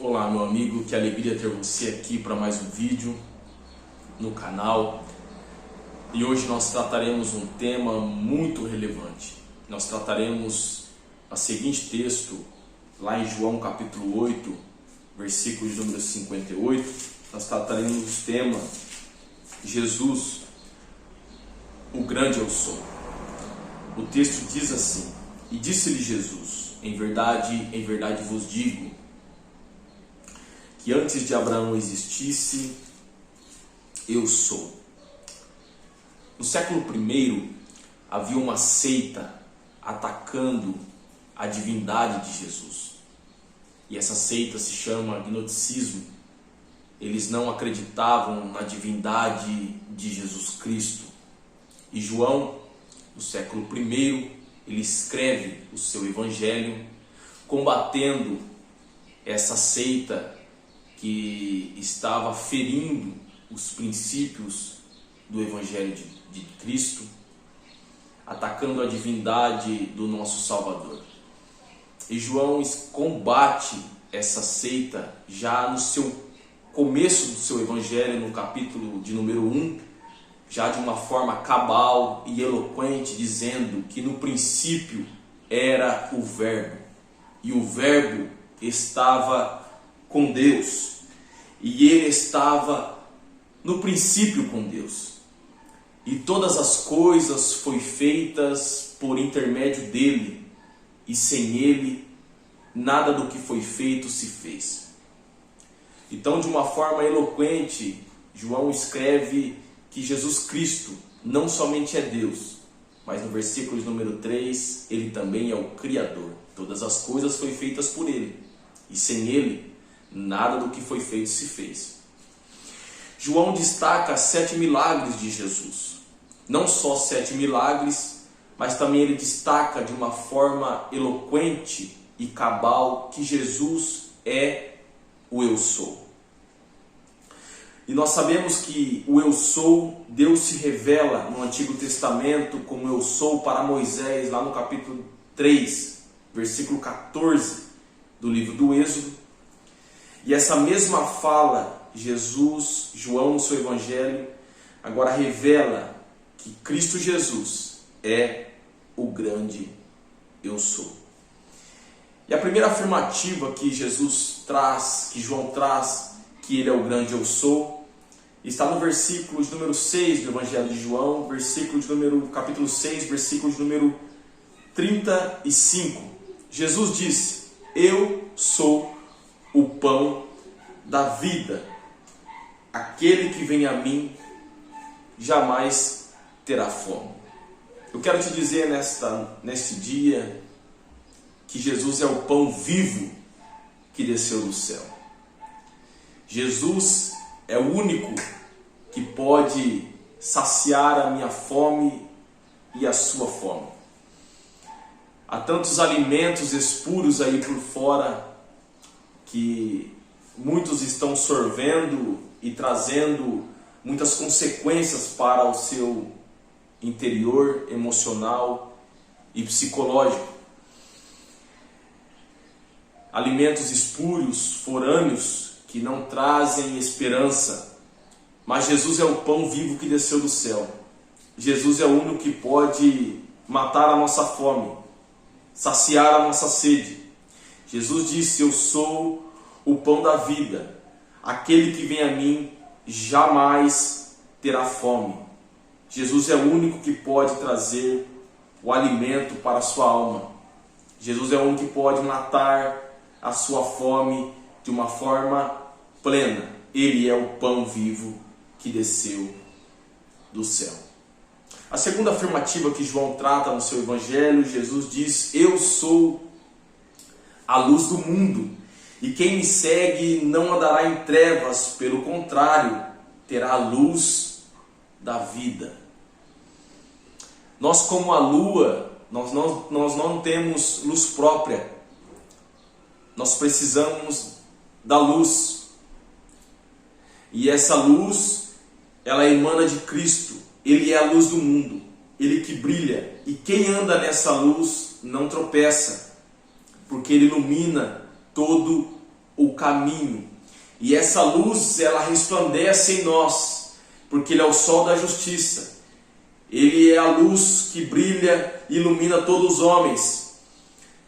Olá meu amigo, que alegria ter você aqui para mais um vídeo no canal. E hoje nós trataremos um tema muito relevante. Nós trataremos o seguinte texto, lá em João capítulo 8, versículo de número 58. Nós trataremos o tema Jesus, o grande eu sou. O texto diz assim: E disse-lhe Jesus, em verdade vos digo, que antes de Abraão existisse, eu sou. No século I, havia uma seita atacando a divindade de Jesus. E essa seita se chama gnosticismo. Eles não acreditavam na divindade de Jesus Cristo. E João, no século I, ele escreve o seu evangelho combatendo essa seita que estava ferindo os princípios do Evangelho de Cristo, atacando a divindade do nosso Salvador. E João combate essa seita já no seu começo do seu Evangelho, no capítulo de número 1, já de uma forma cabal e eloquente, dizendo que no princípio era o Verbo, e o Verbo estava com Deus, e ele estava no princípio com Deus, e todas as coisas foram feitas por intermédio dele, e sem ele nada do que foi feito se fez. Então, de uma forma eloquente, João escreve que Jesus Cristo não somente é Deus, mas no versículo de número 3, ele também é o Criador. Todas as coisas foram feitas por ele, e sem ele nada do que foi feito se fez. João destaca 7 milagres de Jesus. Não só 7 milagres, mas também ele destaca de uma forma eloquente e cabal que Jesus é o eu sou. E nós sabemos que o eu sou, Deus se revela no Antigo Testamento como eu sou para Moisés, lá no capítulo 3, versículo 14 do livro do Êxodo. E essa mesma fala, João no seu Evangelho, agora revela que Cristo Jesus é o grande eu sou. E a primeira afirmativa que João traz, que ele é o grande eu sou, está no versículo de número 6 do Evangelho de João, capítulo 6, versículo de número 35. Jesus disse: Eu sou o pão da vida. Aquele que vem a mim jamais terá fome. Eu quero te dizer neste dia que Jesus é o pão vivo que desceu do céu. Jesus é o único que pode saciar a minha fome e a sua fome. Há tantos alimentos espuros aí por fora que muitos estão sorvendo e trazendo muitas consequências para o seu interior emocional e psicológico. Alimentos espúrios, forâneos, que não trazem esperança. Mas Jesus é o pão vivo que desceu do céu. Jesus é o único que pode matar a nossa fome, saciar a nossa sede. Jesus disse: Eu sou o pão da vida. Aquele que vem a mim jamais terá fome. Jesus é o único que pode trazer o alimento para a sua alma. Jesus é o único que pode matar a sua fome de uma forma plena. Ele é o pão vivo que desceu do céu. A segunda afirmativa que João trata no seu evangelho, Jesus diz: Eu sou a luz do mundo. E quem me segue não andará em trevas, pelo contrário, terá a luz da vida. Nós, como a lua, nós não temos luz própria. Nós precisamos da luz. E essa luz, ela emana de Cristo. Ele é a luz do mundo. Ele que brilha. E quem anda nessa luz não tropeça, porque ele ilumina todo o caminho. E essa luz, ela resplandece em nós, porque Ele é o sol da justiça. Ele é a luz que brilha e ilumina todos os homens.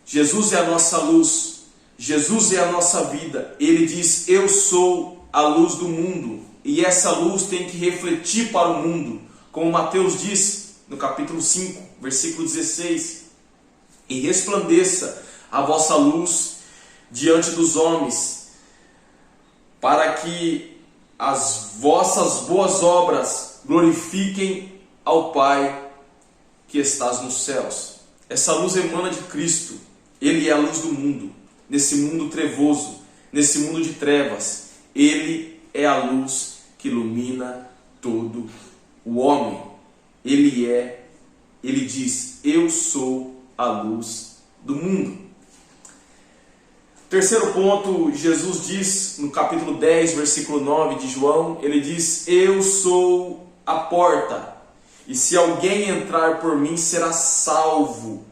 Jesus é a nossa luz. Jesus é a nossa vida. Ele diz: eu sou a luz do mundo. E essa luz tem que refletir para o mundo. Como Mateus diz no capítulo 5, versículo 16. E resplandeça a vossa luz diante dos homens, para que as vossas boas obras glorifiquem ao Pai que estás nos céus. Essa luz emana de Cristo. Ele é a luz do mundo. Nesse mundo trevoso, nesse mundo de trevas, Ele é a luz que ilumina todo o homem. Ele diz: eu sou a luz do mundo. Terceiro ponto, Jesus diz no capítulo 10, versículo 9 de João, Ele diz: eu sou a porta, e se alguém entrar por mim será salvo,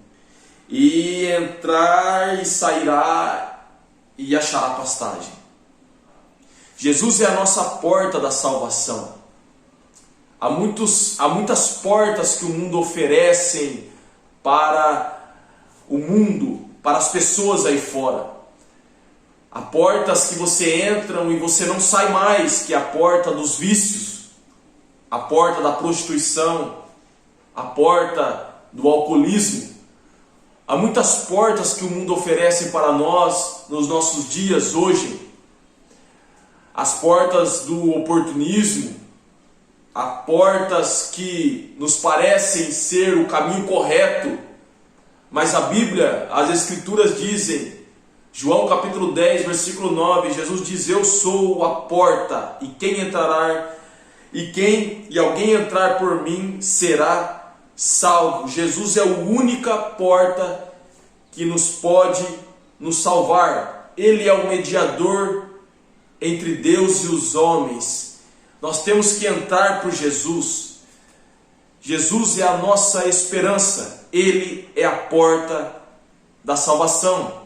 e entrar e sairá e achará pastagem. Jesus é a nossa porta da salvação. Há muitas portas que o mundo oferece para o mundo, para as pessoas aí fora. Há portas que você entra e você não sai mais, que é a porta dos vícios, a porta da prostituição, a porta do alcoolismo. Há muitas portas que o mundo oferece para nós nos nossos dias hoje. As portas do oportunismo, há portas que nos parecem ser o caminho correto, mas a Bíblia, as Escrituras dizem, João capítulo 10, versículo 9, Jesus diz: eu sou a porta, e quem entrar, e alguém entrar por mim será salvo. Jesus é a única porta que pode nos salvar. Ele é o mediador entre Deus e os homens. Nós temos que entrar por Jesus. Jesus é a nossa esperança. Ele é a porta da salvação.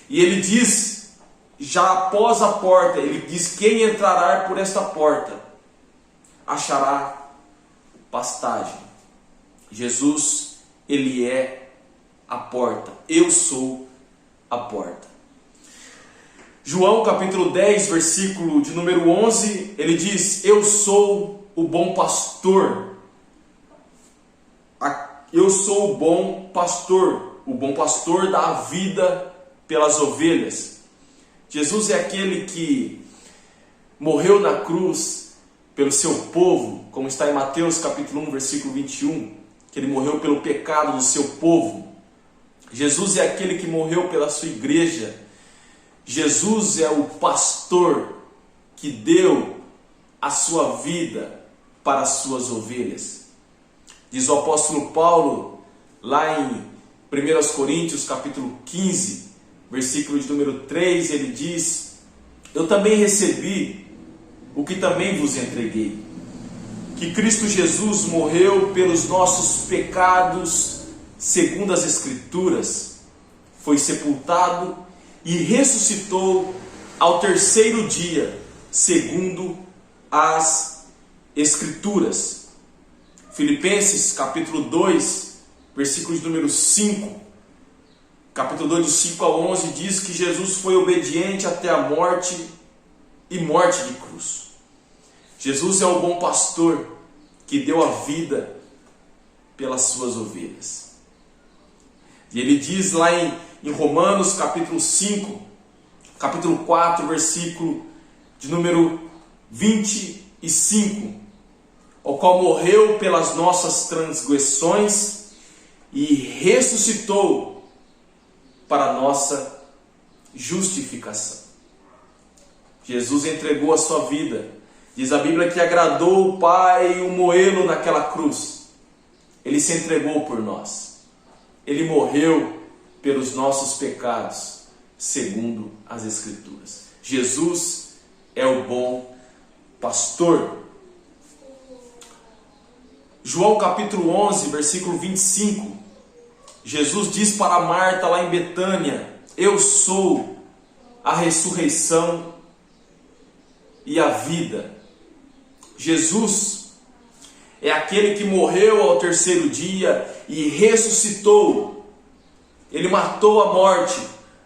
E Ele diz, já após a porta, Ele diz: quem entrará por esta porta achará pastagem. Jesus, Ele é a porta. Eu sou a porta. João capítulo 10, versículo de número 11, ele diz: eu sou o bom pastor. Eu sou o bom pastor dá a vida pelas ovelhas. Jesus é aquele que morreu na cruz pelo seu povo, como está em Mateus capítulo 1, versículo 21, que Ele morreu pelo pecado do seu povo. Jesus é aquele que morreu pela sua igreja. Jesus é o pastor que deu a sua vida para as suas ovelhas. Diz o apóstolo Paulo, lá em 1 Coríntios capítulo 15, versículo de número 3, ele diz: eu também recebi o que também vos entreguei, que Cristo Jesus morreu pelos nossos pecados, segundo as Escrituras, foi sepultado e ressuscitou ao terceiro dia, segundo as Escrituras. Filipenses capítulo 2, versículo de número 5, capítulo 2, de 5 a 11, diz que Jesus foi obediente até a morte e morte de cruz. Jesus é o bom pastor que deu a vida pelas suas ovelhas. E ele diz lá em Romanos capítulo 5, capítulo 4, versículo de número 25, o qual morreu pelas nossas transgressões e ressuscitou para a nossa justificação. Jesus entregou a sua vida. Diz a Bíblia que agradou o Pai o moê-lo naquela cruz. Ele se entregou por nós. Ele morreu pelos nossos pecados, segundo as Escrituras. Jesus é o bom pastor. João capítulo 11, versículo 25. Jesus diz para Marta lá em Betânia: eu sou a ressurreição e a vida. Jesus é aquele que morreu ao terceiro dia e ressuscitou. Ele matou a morte.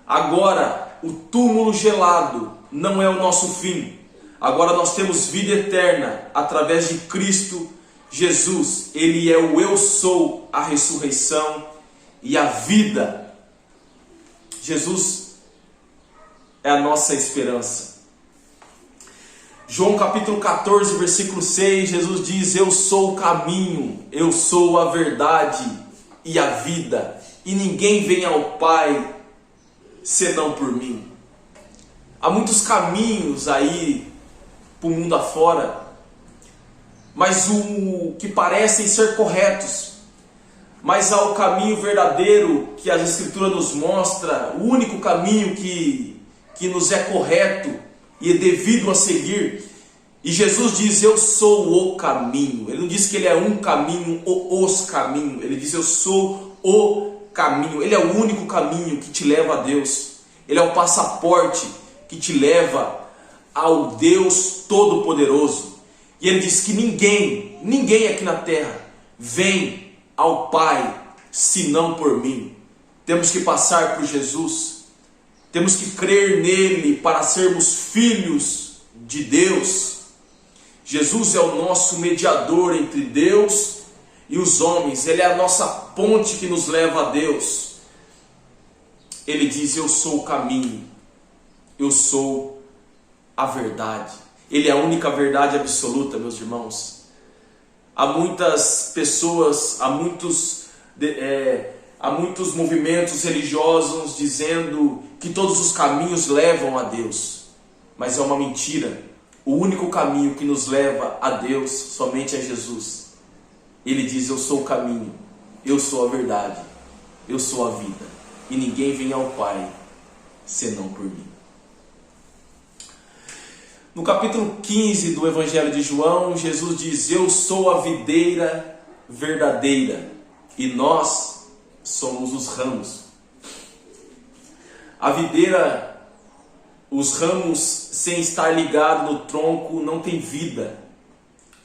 Agora, o túmulo gelado não é o nosso fim. Agora nós temos vida eterna através de Cristo Jesus. Ele é o eu sou, a ressurreição e a vida. Jesus é a nossa esperança. João capítulo 14, versículo 6, Jesus diz: eu sou o caminho, eu sou a verdade e a vida, e ninguém vem ao Pai senão por mim. Há muitos caminhos aí para o mundo afora, mas o que parecem ser corretos. Mas há o caminho verdadeiro que a Escritura nos mostra, o único caminho que nos é correto e é devido a seguir. E Jesus diz: eu sou o caminho. Ele não diz que ele é um caminho ou os caminhos. Ele diz: eu sou o caminho. Ele é o único caminho que te leva a Deus. Ele é o passaporte que te leva ao Deus Todo-Poderoso. E ele diz que ninguém aqui na terra vem ao Pai senão por mim. Temos que passar por Jesus. Temos que crer nele para sermos filhos de Deus. Jesus é o nosso mediador entre Deus e os homens. Ele é a nossa ponte que nos leva a Deus. Ele diz: eu sou o caminho, eu sou a verdade. Ele é a única verdade absoluta, meus irmãos. Há muitas pessoas, há muitos movimentos religiosos dizendo que todos os caminhos levam a Deus. Mas é uma mentira. O único caminho que nos leva a Deus somente é Jesus. Ele diz: eu sou o caminho, eu sou a verdade, eu sou a vida, e ninguém vem ao Pai senão por mim. No capítulo 15 do Evangelho de João, Jesus diz: eu sou a videira verdadeira e nós somos os ramos. A videira, os ramos sem estar ligado no tronco não tem vida.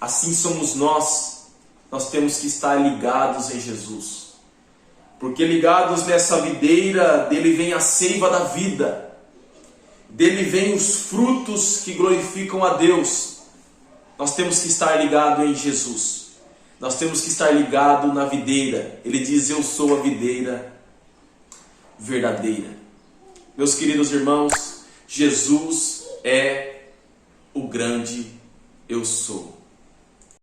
Assim somos nós. Nós temos que estar ligados em Jesus. Porque ligados nessa videira, dele vem a seiva da vida. Dele vem os frutos que glorificam a Deus. Nós temos que estar ligado em Jesus. Nós temos que estar ligado na videira. Ele diz: eu sou a videira verdadeira. Meus queridos irmãos, Jesus é o grande eu sou.